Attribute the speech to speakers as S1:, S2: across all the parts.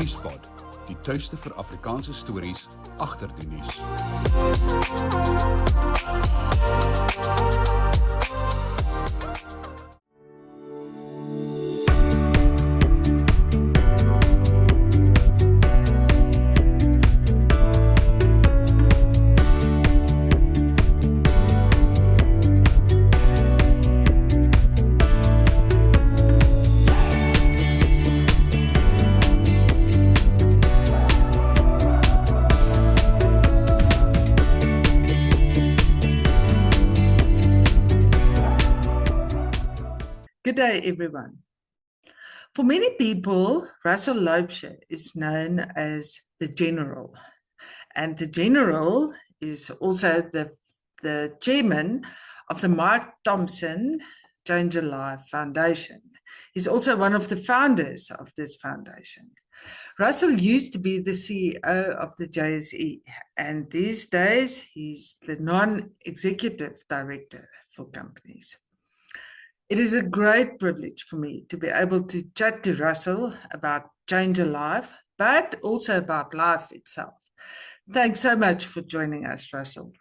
S1: Nuuspod, die tuiste vir Afrikaanse stories agter die nuus.
S2: Good day, everyone. For many people, Russell Loubser is known as the General. And the General is also the chairman of the Mike Thompson Change a Life Foundation. He's also one of the founders of this foundation. Russell used to be the CEO of the JSE, and these days he's the non-executive director for companies. It is a great privilege for me to be able to chat to Russell about Change a Life, but also about life itself. Thanks so much for joining us, Russell.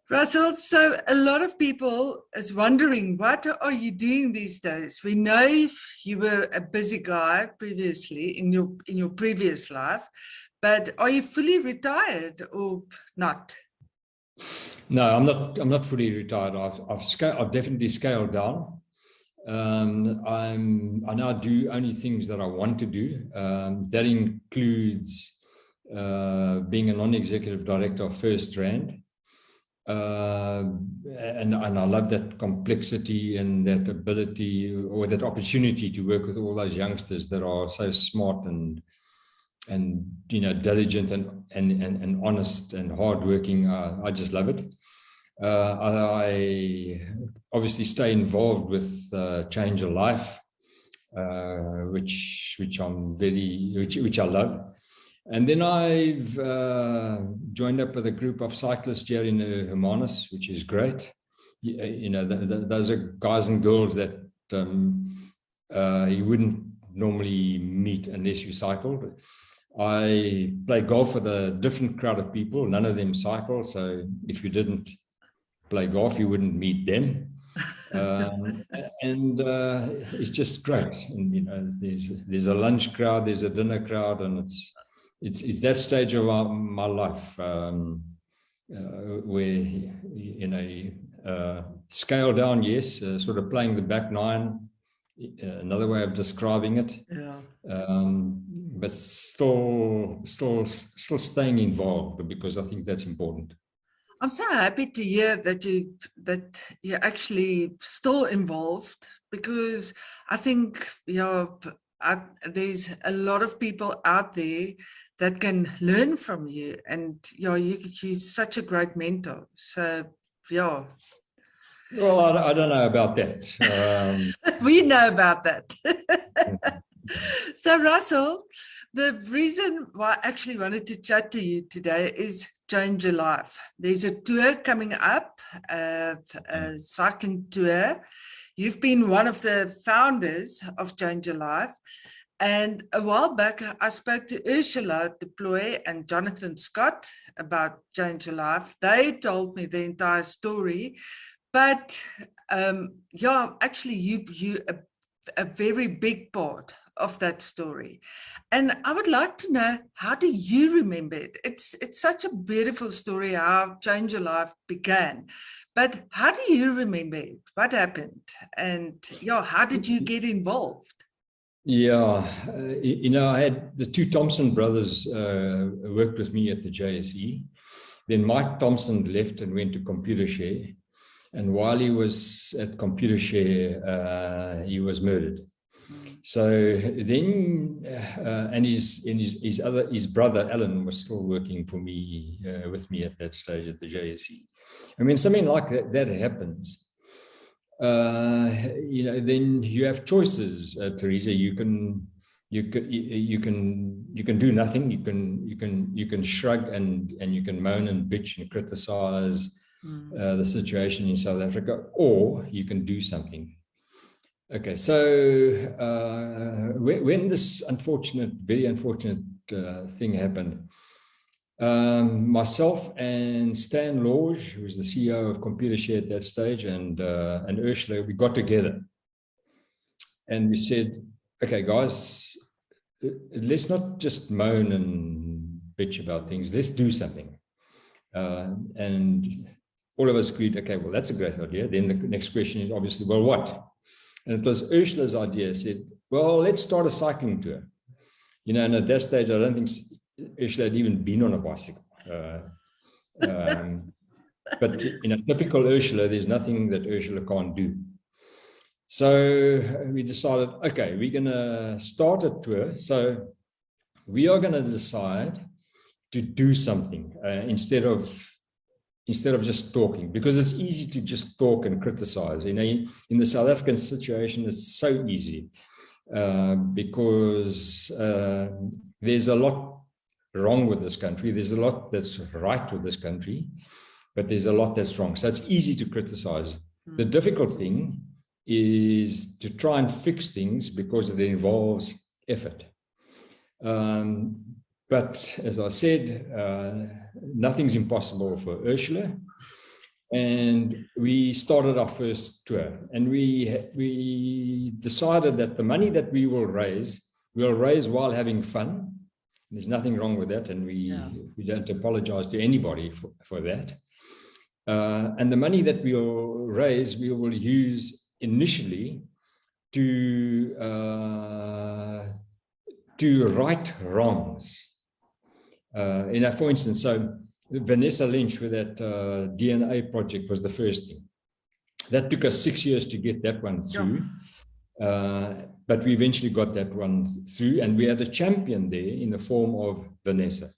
S2: Russell, so a lot of people is wondering, what are you doing these days? We know you were a busy guy previously in your previous life, but are you fully retired or not?
S3: No, I'm not fully retired. I've definitely scaled down. I now do only things that I want to do. That includes being a non-executive director of First Rand. And I love that complexity and that ability or that opportunity to work with all those youngsters that are so smart and diligent and honest and hardworking. I just love it. I obviously stay involved with Change a Life, which I love. And then I've joined up with a group of cyclists here in Hermanus, which is great. Those are guys and girls that you wouldn't normally meet unless you cycled. I play golf with a different crowd of people. None of them cycle, so if you didn't play golf, you wouldn't meet them. And it's just great. And there's a lunch crowd, there's a dinner crowd, and it's that stage of my life where scale down, yes, sort of playing the back nine, another way of describing it.
S2: Yeah.
S3: But still staying involved, because I think that's important.
S2: I'm so happy to hear that you're actually still involved, because I think there's a lot of people out there that can learn from you, and you're such a great mentor. So yeah.
S3: Well, I don't know about that.
S2: We know about that. So Russell, the reason why I actually wanted to chat to you today is Change a Life. There's a tour coming up, a cycling tour. You've been one of the founders of Change a Life. And a while back, I spoke to Ursula de Plooy and Jonathan Scott about Change a Life. They told me the entire story. But actually, you a very big part of that story. And I would like to know, how do you remember it? It's such a beautiful story how Change a Life began. But how do you remember it? What happened? And how did you get involved?
S3: Yeah, I had the two Thompson brothers worked with me at the JSE. Then Mike Thompson left and went to Computershare. And while he was at Computershare, he was murdered. So then, and his brother Alan was still working for me with me at that stage at the JSE. And when something like that happens, then you have choices, Teresa. You can do nothing. You can shrug and you can moan and bitch and criticize the situation in South Africa, or you can do something. Okay, so when this very unfortunate thing happened, myself and Stan Lorge, who was the CEO of Computershare at that stage, and Ursula, we got together and we said, okay, guys, let's not just moan and bitch about things. Let's do something. And all of us agreed, okay, well, that's a great idea. Then the next question is obviously, well, what? And it was Ursula's idea. Said, well, let's start a cycling tour. You know, and at that stage, I don't think Ursula had even been on a bicycle. But in a typical Ursula, there's nothing that Ursula can't do. So we decided, okay, we're going to start a tour. So we are going to decide to do something instead of just talking, because it's easy to just talk and criticize. You know, in the South African situation, it's so easy because there's a lot wrong with this country. There's a lot that's right with this country, but there's a lot that's wrong. So it's easy to criticize. The difficult thing is to try and fix things because it involves effort. But as I said, nothing's impossible for Ursula. And we started our first tour, and we decided that the money that we will raise, we'll raise while having fun. There's nothing wrong with that, and we don't apologize to anybody for that. And the money that we'll raise, we will use initially to right wrongs. You know, for instance, so Vanessa Lynch with that DNA project was the first thing. That took us 6 years to get that one through. But we eventually got that one through, and we had a champion there in the form of Vanessa.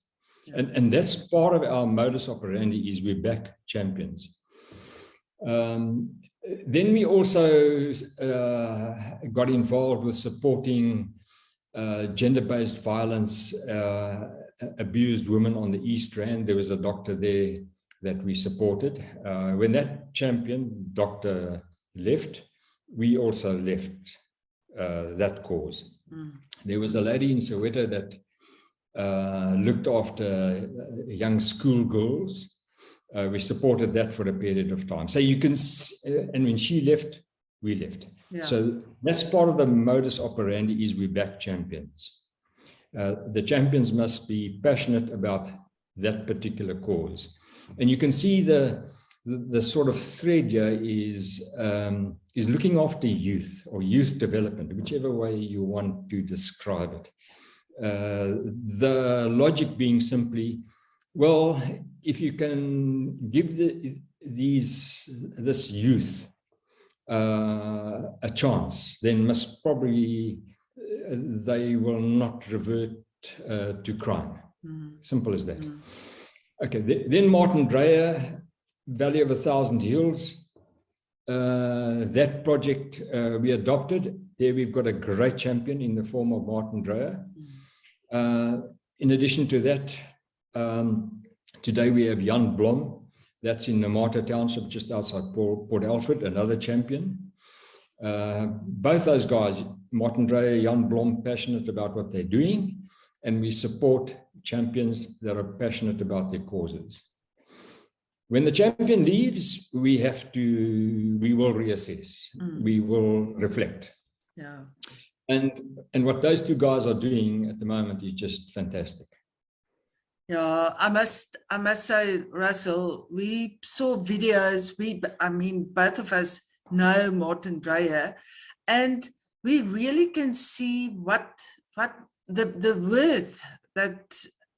S3: And that's part of our modus operandi, is we're back champions. Then we also got involved with supporting gender-based violence, abused women on the East Rand. There was a doctor there that we supported. When that champion, doctor, left, we also left that cause. There was a lady in Soweto that looked after young schoolgirls. We supported that for a period of time. So you can, and when she left, we left. So that's part of the modus operandi, is we're back champions. The champions must be passionate about that particular cause. And you can see the sort of thread here is looking after youth, or youth development, whichever way you want to describe it. The logic being simply, well, if you can give this youth a chance, then most probably they will not revert to crime. Simple as that. Okay, then Martin Dreyer, Valley of 1,000 Hills. That project we adopted. There we've got a great champion in the form of Martin Dreyer. In addition to that, today we have Jan Blom. That's in Namata Township, just outside Port Alfred, another champion. Both those guys, Martin Dreyer, Jan Blom, passionate about what they're doing, and we support champions that are passionate about their causes. When the champion leaves, we will reassess, we will reflect. And what those two guys are doing at the moment is just fantastic.
S2: Yeah, I must say, Russell, we saw videos. I mean, both of us know Martin Dreyer, and we really can see what the worth that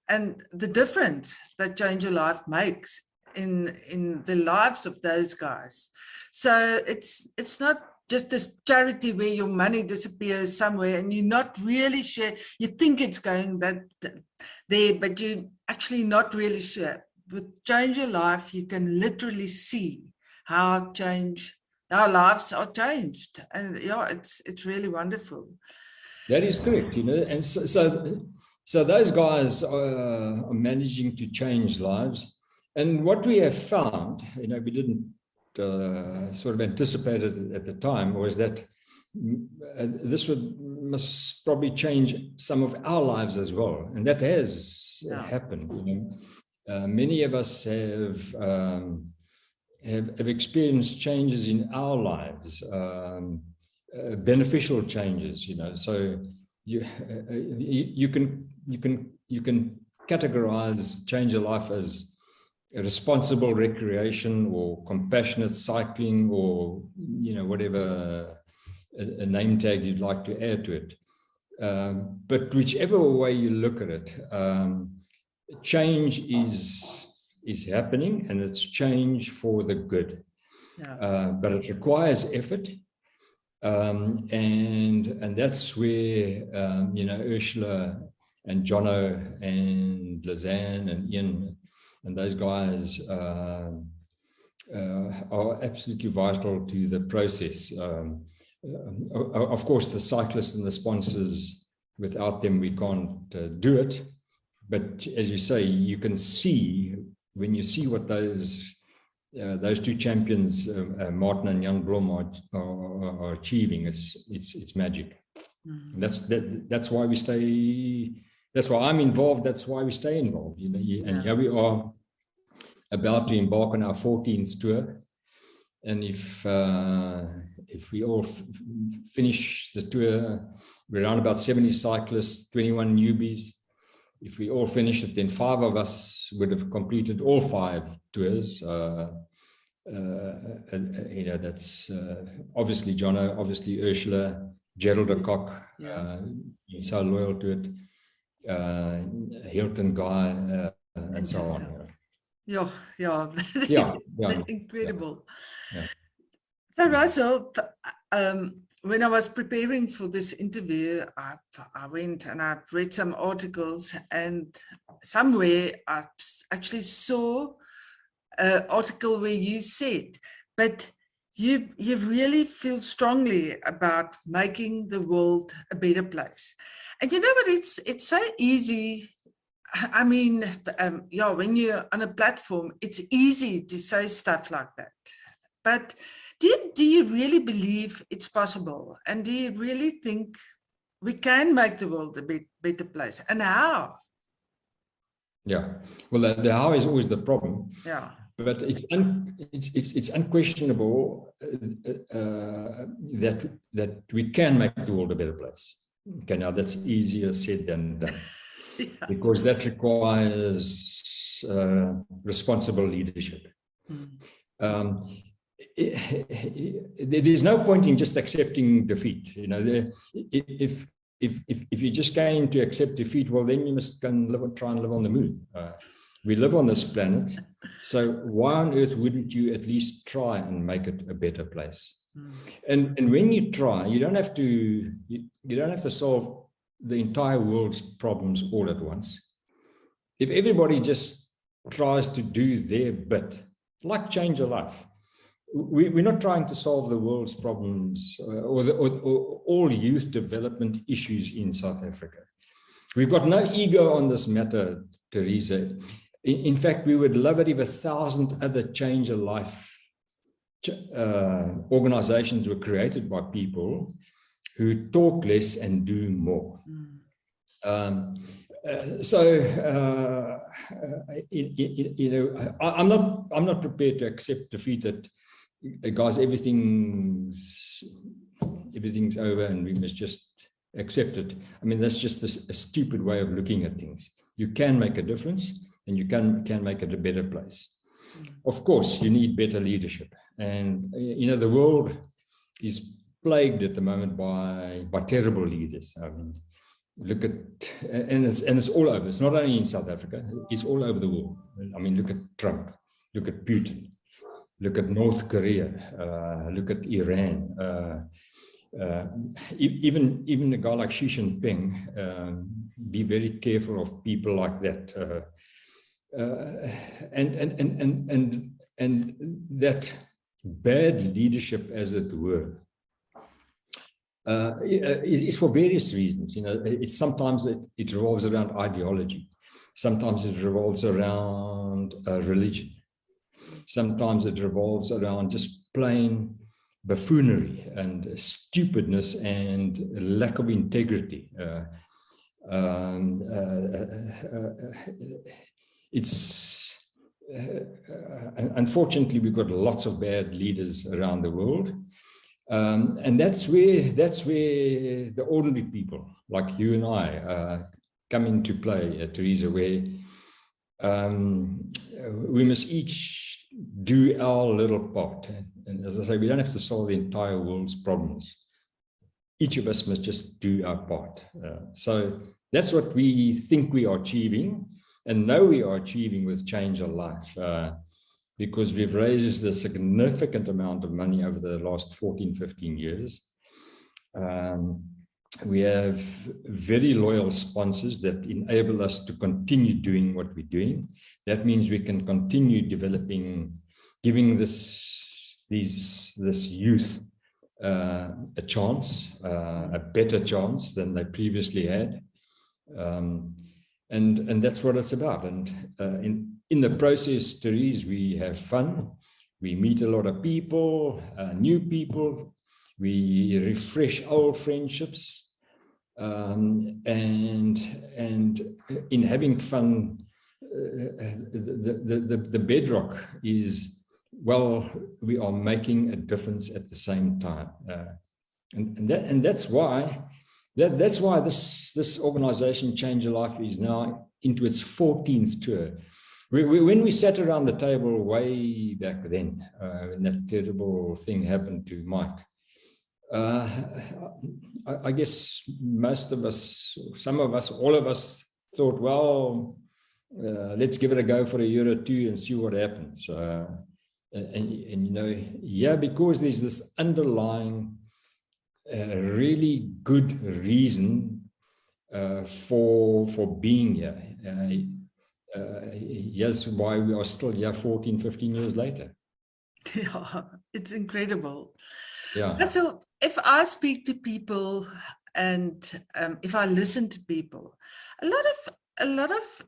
S2: and the difference that Change Your Life makes in the lives of those guys. So it's not just this charity where your money disappears somewhere and you're not really sure. You think it's going there, but you're actually not really sure. With Change Your Life, you can literally see how our lives are changed. And yeah, it's really wonderful.
S3: That is correct, you know. And so those guys are managing to change lives. And what we have found, you know, we didn't sort of anticipate it at the time, was that this must probably change some of our lives as well, and that has happened. Many of us have experienced changes in our lives, beneficial changes. So you can categorize change of life as a responsible recreation or compassionate cycling, or whatever a name tag you'd like to add to it. But whichever way you look at it, change is happening, and it's change for the good. But it requires effort, and that's where Ursula and Jono and Lizanne and Ian and those guys are absolutely vital to the process. Of course, the cyclists and the sponsors, without them, we can't do it. But as you say, you can see, when you see what those two champions, Martin and Jan Blom, are achieving, it's magic. That's why we stay. That's why I'm involved. That's why we stay involved. And here we are, about to embark on our 14th tour. And if we all finish the tour, we're around about 70 cyclists, 21 newbies. If we all finish it, then 5 of us would have completed all 5 tours. That's obviously Jono, obviously Ursula, Gerald de Kock, he's so loyal to it, Hilton Guy, and so on.
S2: That is incredible. So Russell, when I was preparing for this interview, I went and I read some articles, and somewhere I actually saw an article where you said, but you really feel strongly about making the world a better place. And you know what, it's so easy. I mean, when you're on a platform, it's easy to say stuff like that. But do you really believe it's possible? And do you really think we can make the world a better place? And how?
S3: Yeah, well, the how is always the problem.
S2: Yeah.
S3: But it's unquestionable that we can make the world a better place. Okay, now that's easier said than done. Because that requires responsible leadership. There's no point in just accepting defeat. If you're just going to accept defeat, well, then you must go and try and live on the moon. We live on this planet, so why on earth wouldn't you at least try and make it a better place? And when you try, you don't have to solve the entire world's problems all at once. If everybody just tries to do their bit, like change a life, we're not trying to solve the world's problems or all youth development issues in South Africa. We've got no ego on this matter, Teresa. In fact, we would love it if 1,000 other change a life organizations were created by people who talk less and do more. I'm not prepared to accept defeat that, guys, everything's over and we must just accept it. I mean, that's just a stupid way of looking at things. You can make a difference, and you can make it a better place. Of course, you need better leadership, and the world is plagued at the moment by terrible leaders. I mean, look at, and it's all over. It's not only in South Africa, it's all over the world. I mean, look at Trump, look at Putin, look at North Korea, look at Iran, even a guy like Xi Jinping. Be very careful of people like that, and that bad leadership, as it were, is for various reasons. It's sometimes it revolves around ideology, sometimes it revolves around religion, sometimes it revolves around just plain buffoonery and stupidness and lack of integrity. It's unfortunately, we've got lots of bad leaders around the world. And that's where the ordinary people like you and I come into play, Teresa, where we must each do our little part. And as I say, we don't have to solve the entire world's problems. Each of us must just do our part. So that's what we think we are achieving and know we are achieving with Change Our Life, because we've raised a significant amount of money over the last 14, 15 years. We have very loyal sponsors that enable us to continue doing what we're doing. That means we can continue developing, giving this youth a chance, a better chance than they previously had. And that's what it's about. And in the process, Therese, we have fun. We meet a lot of people, new people. We refresh old friendships. And in having fun, the bedrock is, well, we are making a difference at the same time. And that's why this organization, Change Your Life, is now into its 14th tour. When we sat around the table way back then, when that terrible thing happened to Mike, I guess most of us, some of us, all of us thought, well, let's give it a go for a year or two and see what happens. And you know, yeah, because there's this underlying really good reason for being here. Yes, why we are still here 14, 15 years later.
S2: Yeah, it's incredible.
S3: Yeah.
S2: So if I speak to people and if I listen to people, a lot of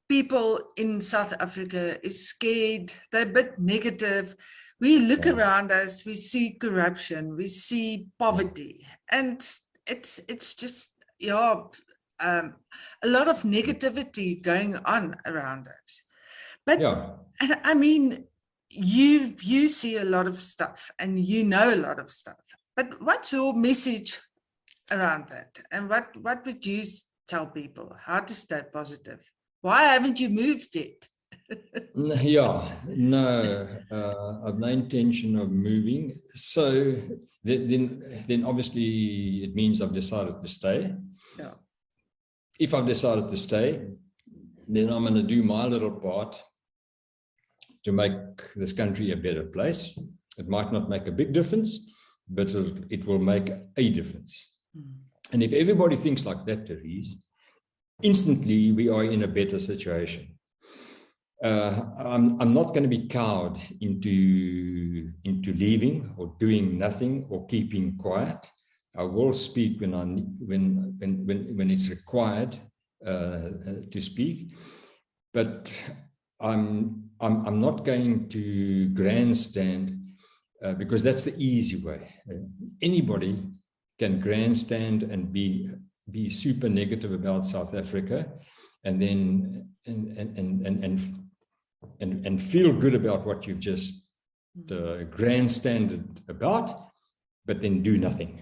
S2: people in South Africa is scared. They're a bit negative. We look around us, we see corruption, we see poverty, and it's just, yeah, a lot of negativity going on around us. But and I mean, you see a lot of stuff and you know a lot of stuff. But what's your message around that? And what would you tell people? How to stay positive? Why haven't you moved yet?
S3: Yeah, no, I've no intention of moving. So then obviously it means I've decided to stay.
S2: Yeah.
S3: If I've decided to stay, then I'm going to do my little part to make this country a better place. It might not make a big difference, but it will make a difference. And if everybody thinks like that, Therese, instantly we are in a better situation. I'm not going to be cowed into leaving or doing nothing or keeping quiet. I will speak when it's required to speak, but I'm not going to grandstand because that's the easy way. Anybody can grandstand and be super negative about South Africa, and then and feel good about what you've just grandstanded about, but then do nothing.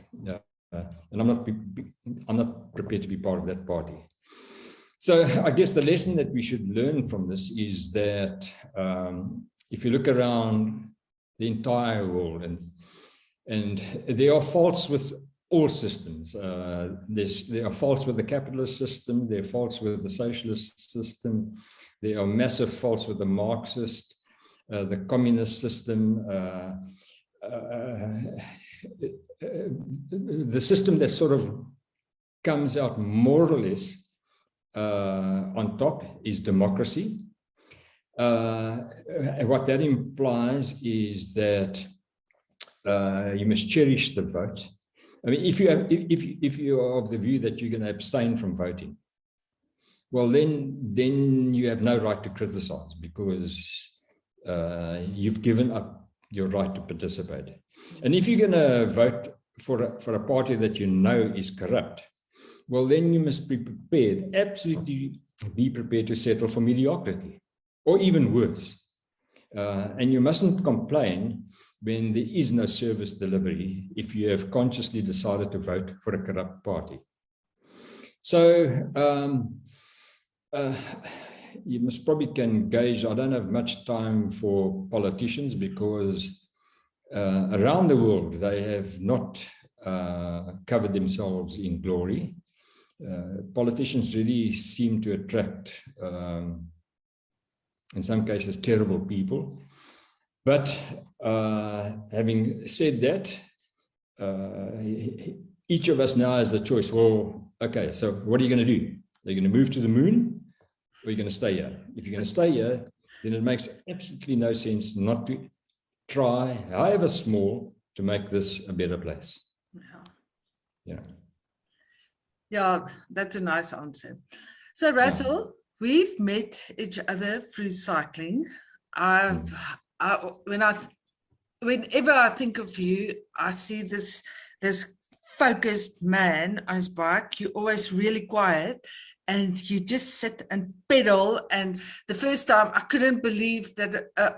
S3: And I'm not prepared to be part of that party. So I guess the lesson that we should learn from this is that if you look around the entire world, and there are faults with all systems. There are faults with the capitalist system, there are faults with the socialist system, there are massive faults with the Marxist, the communist system, the system that sort of comes out more or less on top is democracy. What that implies is that you must cherish the vote. I mean, if you are of the view that you're going to abstain from voting, well, then you have no right to criticize, because you've given up your right to participate. And if you're going to vote for a party that you know is corrupt, well, then you must be prepared, absolutely be prepared to settle for mediocrity, or even worse. And you mustn't complain when there is no service delivery if you have consciously decided to vote for a corrupt party. So you must probably can gauge, I don't have much time for politicians because around the world they have not covered themselves in glory. Politicians really seem to attract, in some cases, terrible people. But having said that, each of us now has the choice. Well, okay, so what are you going to do? Are you going to move to the moon, or are you going to stay here? If you're going to stay here, then it makes absolutely no sense not to try, however small, to make this a better place.
S2: Yeah, that's a nice answer. So, Russell, we've met each other through cycling. Whenever I think of you, I see this focused man on his bike. You're always really quiet, and you just sit and pedal. And the first time, I couldn't believe that an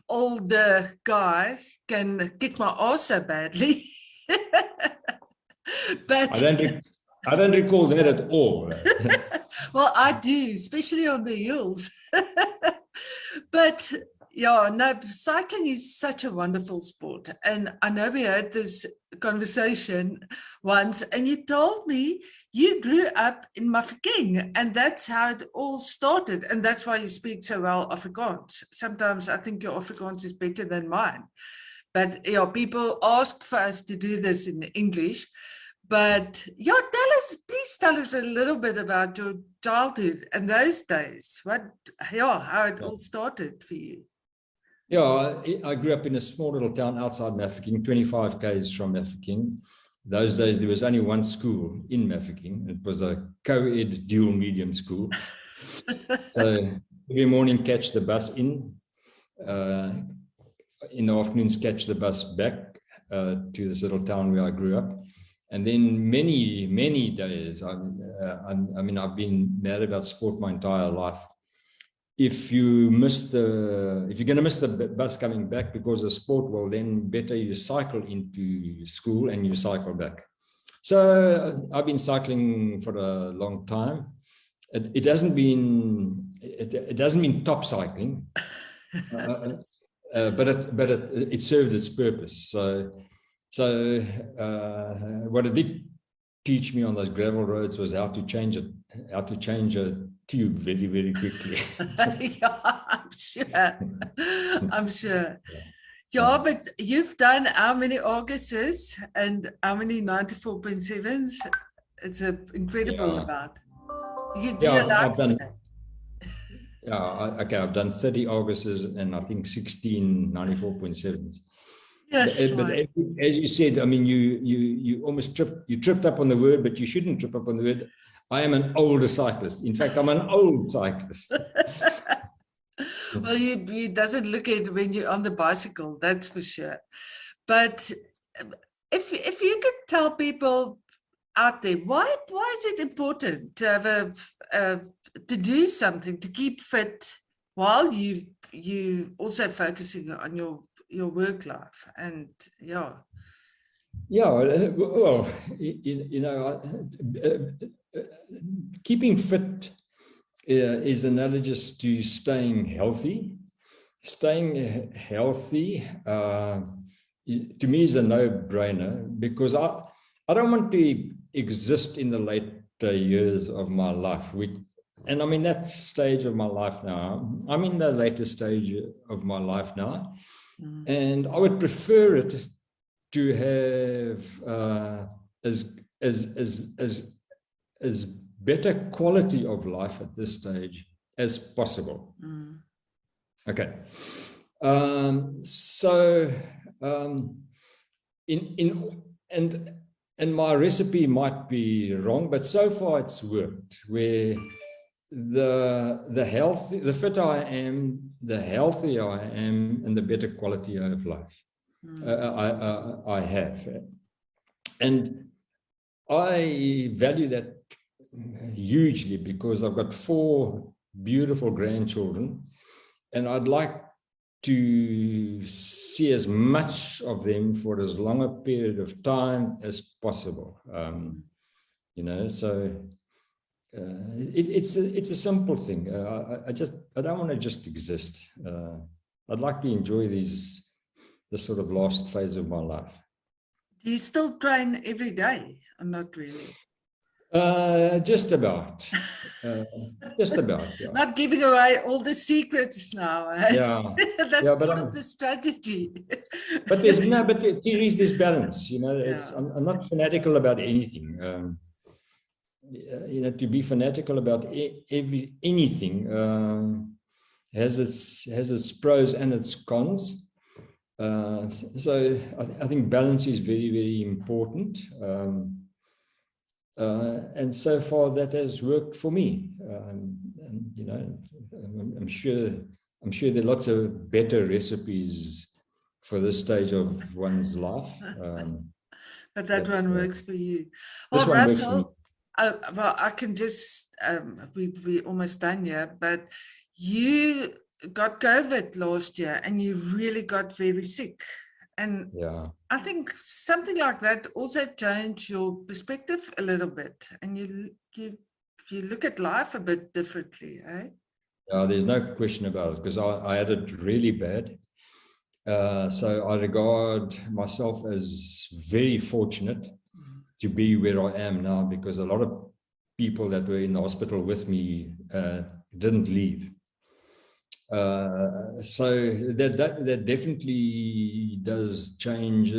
S2: older guy can kick my ass so badly. But
S3: I don't recall that at all.
S2: Well, I do, especially on the hills. But yeah, no, cycling is such a wonderful sport. And I know we had this conversation once, and you told me you grew up in Mafeking, and that's how it all started. And that's why you speak so well Afrikaans. Sometimes I think your Afrikaans is better than mine. But yeah, people ask for us to do this in English. But yeah, please tell us a little bit about your childhood and those days. How it all started for you.
S3: Yeah, I grew up in a small little town outside Mafeking, 25 km from Mafeking. Those days, there was only one school in Mafeking. It was a co-ed dual medium school. So every morning, catch the bus in the afternoons, catch the bus back to this little town where I grew up. And then many days, I mean, I've been mad about sport my entire life. If you're going to miss the bus coming back because of sport, well, then better you cycle into school and you cycle back. So I've been cycling for a long time. It hasn't been top cycling, but it served its purpose. So what it did teach me on those gravel roads was how to change a tube very, very quickly.
S2: Yeah, I'm sure. Yeah, but you've done how many Augusts and how many 94.7s? It's an incredible amount. I've done 30 Augusts and I think 16 94.7s. Yes,
S3: but as you said, I mean, you almost tripped up on the word, but you shouldn't trip up on the word. I am an older cyclist. In fact, I'm an old cyclist.
S2: Well, you doesn't look it when you're on the bicycle, that's for sure. But if you could tell people out there, why is it important to have to do something to keep fit while you also focusing on your work life? And well,
S3: keeping fit is analogous to staying healthy. Staying healthy to me is a no-brainer, because I don't want to exist in the later years of my life. And I'm in that stage of my life now. I'm in the later stage of my life now. And I would prefer it to have as better quality of life at this stage as possible. Okay. And my recipe might be wrong, but so far it's worked, where the fitter I am, the healthier I am, and the better quality of life I have. And I value that hugely because I've got 4 beautiful grandchildren, and I'd like to see as much of them for as long a period of time as possible. So it's a simple thing. I don't want to just exist. I'd like to enjoy the sort of last phase of my life.
S2: Do you still train every day or not really?
S3: Just about. Just about. Yeah.
S2: Not giving away all the secrets now. Eh?
S3: Yeah.
S2: That's part of the strategy.
S3: But there's balance. I'm not fanatical about anything. To be fanatical about anything has its pros and its cons. So I think balance is very, very important. And so far that has worked for me. I'm sure there are lots of better recipes for this stage of one's life.
S2: But that one works for you.
S3: Well,
S2: Russell, I can just, we're almost done here, but you got COVID last year and you really got very sick. And I think something like that also changed your perspective a little bit, and you look at life a bit differently, eh?
S3: Yeah, there's no question about it, because I had it really bad. So I regard myself as very fortunate to be where I am now, because a lot of people that were in the hospital with me didn't leave. So that definitely does change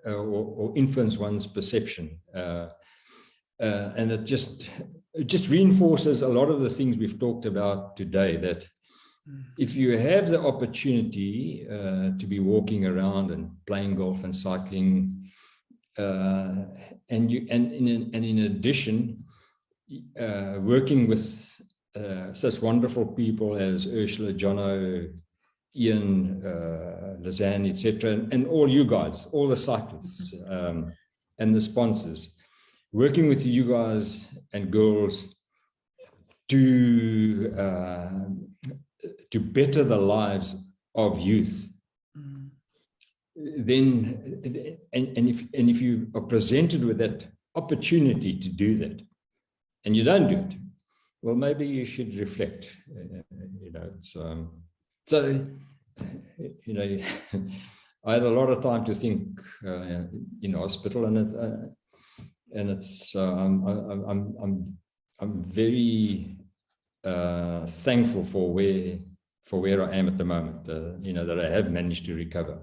S3: or influence one's perception, and it just reinforces a lot of the things we've talked about today. That if you have the opportunity to be walking around and playing golf and cycling, and in addition working with such wonderful people as Ursula, Jono, Ian, Lizanne, etc., and all you guys, all the cyclists and the sponsors, working with you guys and girls to better the lives of youth. Then, if you are presented with that opportunity to do that, and you don't do it, well, maybe you should reflect. I had a lot of time to think in hospital, and it's I'm very thankful for where I am at the moment. That I have managed to recover.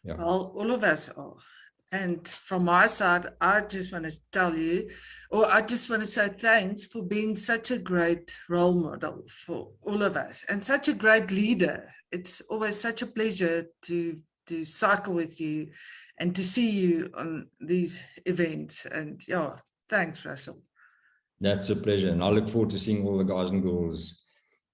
S2: Yeah. Well, all of us are. And from my side, I just want to tell you, or I just want to say thanks for being such a great role model for all of us and such a great leader. It's always such a pleasure to cycle with you and to see you on these events. And yeah, thanks, Russell.
S3: That's a pleasure. And I look forward to seeing all the guys and girls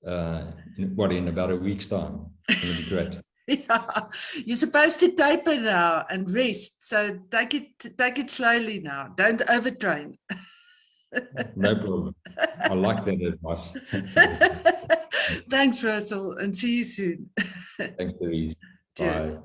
S3: in about a week's time. It's going to be great.
S2: Yeah, you're supposed to taper now and rest. So take it slowly now. Don't overtrain.
S3: No problem. I like that advice.
S2: Thanks, Russell, and see you soon.
S3: Thanks, Teresa. Bye.